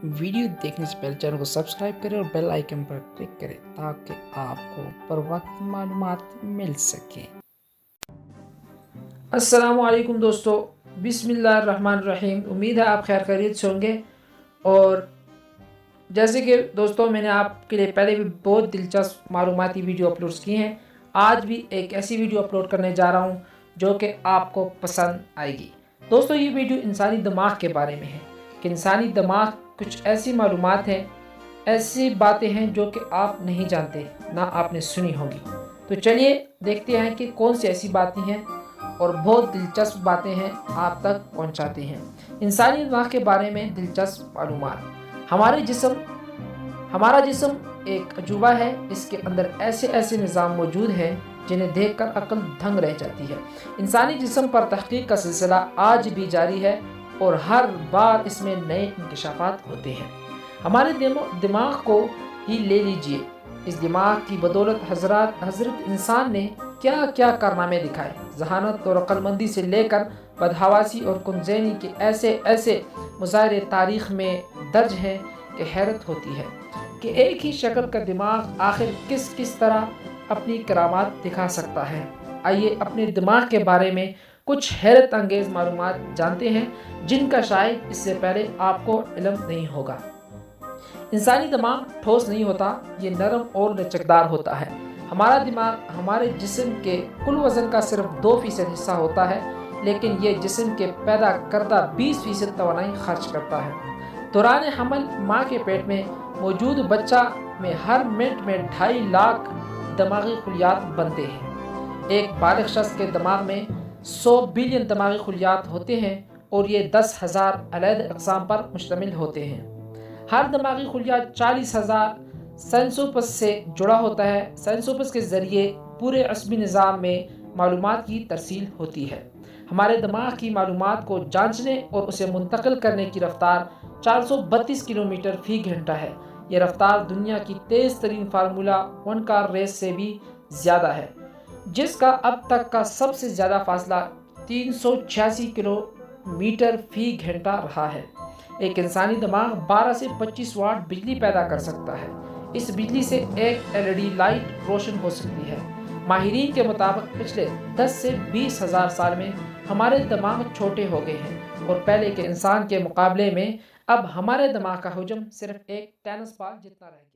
Video देखने से पहले चैनल को सब्सक्राइब करें और बेल आइकन पर क्लिक करें ताकि आपको बर वक्त मालूमात मिल सके। अस्सलामुअलैकुम दोस्तों, बिस्मिल्लाहिर्रहमानिर्रहीम। उम्मीद है आप खैर खैरियत से होंगे। और जैसे कि दोस्तों मैंने आपके लिए पहले भी बहुत दिलचस्प मालूमाती वीडियो अपलोड की हैं, आज भी एक ऐसी वीडियो अपलोड करने जा रहा हूं जो कि आपको पसंद आएगी। दोस्तों ये वीडियो इंसानी दिमाग के बारे में है कि इंसानी दिमाग कुछ ऐसी मालूमात हैं, ऐसी बातें हैं जो कि आप नहीं जानते, ना आपने सुनी होगी। तो चलिए देखते हैं कि कौन सी ऐसी बातें हैं और बहुत दिलचस्प बातें हैं आप तक पहुंचाते हैं। इंसानी दिमाग के बारे में दिलचस्प मालूमात। हमारा जिस्म एक अजूबा है। इसके अंदर ऐसे ऐसे निज़ाम मौजूद हैं जिन्हें देखकर अक्ल दंग रह जाती है। इंसानी जिस्म पर तहकीक का सिलसिला आज भी जारी है और हर बार इसमें नए इंकशाफात होते हैं। हमारे दिमाग को ही ले लीजिए। इस दिमाग की बदौलत हजरत इंसान ने क्या क्या कारनामे दिखाए। जहानत और अक्लमंदी से लेकर बदहवासी और कुंजैनी के ऐसे ऐसे मुजाहिरे तारीख में दर्ज हैं कि हैरत होती है कि एक ही शक्ल का दिमाग आखिर किस किस तरह अपनी करामात दिखा सकता है। आइए अपने दिमाग के बारे में कुछ हैरत अंगेज मालूमात जानते हैं जिनका शायद इससे पहले आपको इल्म नहीं होगा। इंसानी दिमाग ठोस नहीं होता, ये नरम और लचकदार होता है। हमारा दिमाग हमारे जिस्म के कुल वज़न का सिर्फ 2% हिस्सा होता है, लेकिन ये जिस्म के पैदा करदा 20% तवानाई खर्च करता है। दौरान हमल माँ के पेट में मौजूद बच्चा में हर मिनट में 2.5 लाख दिमागी खुलियात बनते हैं। एक बालिग शख्स के दिमाग में 100 बिलियन दिमागी खुलियात होते हैं और ये 10,000 अलग अक़साम पर मुश्तमिल होते हैं। हर दिमागी खुलिया 40,000 सेंसोपस से जुड़ा होता है। सेंसोपस के ज़रिए पूरे असबी निज़ाम में मालूमात की तरसील होती है। हमारे दिमाग की मालूमात को जांचने और उसे मुंतकिल करने की रफ्तार 432 किलोमीटर फ़ी घंटा है। यह रफ्तार दुनिया की तेज़ तरीन फार्मूला 1 कार रेस से भी ज़्यादा है, जिसका अब तक का सबसे ज़्यादा फासला 386 किलोमीटर फ़ी घंटा रहा है। एक इंसानी दिमाग 12 से 25 वाट बिजली पैदा कर सकता है। इस बिजली से एक LED लाइट रोशन हो सकती है। माहिरीन के मुताबिक पिछले 10 से 20,000 साल में हमारे दिमाग छोटे हो गए हैं और पहले के इंसान के मुकाबले में अब हमारे दिमाग का हुजम सिर्फ एक टेनिस बॉल जितना रह गया।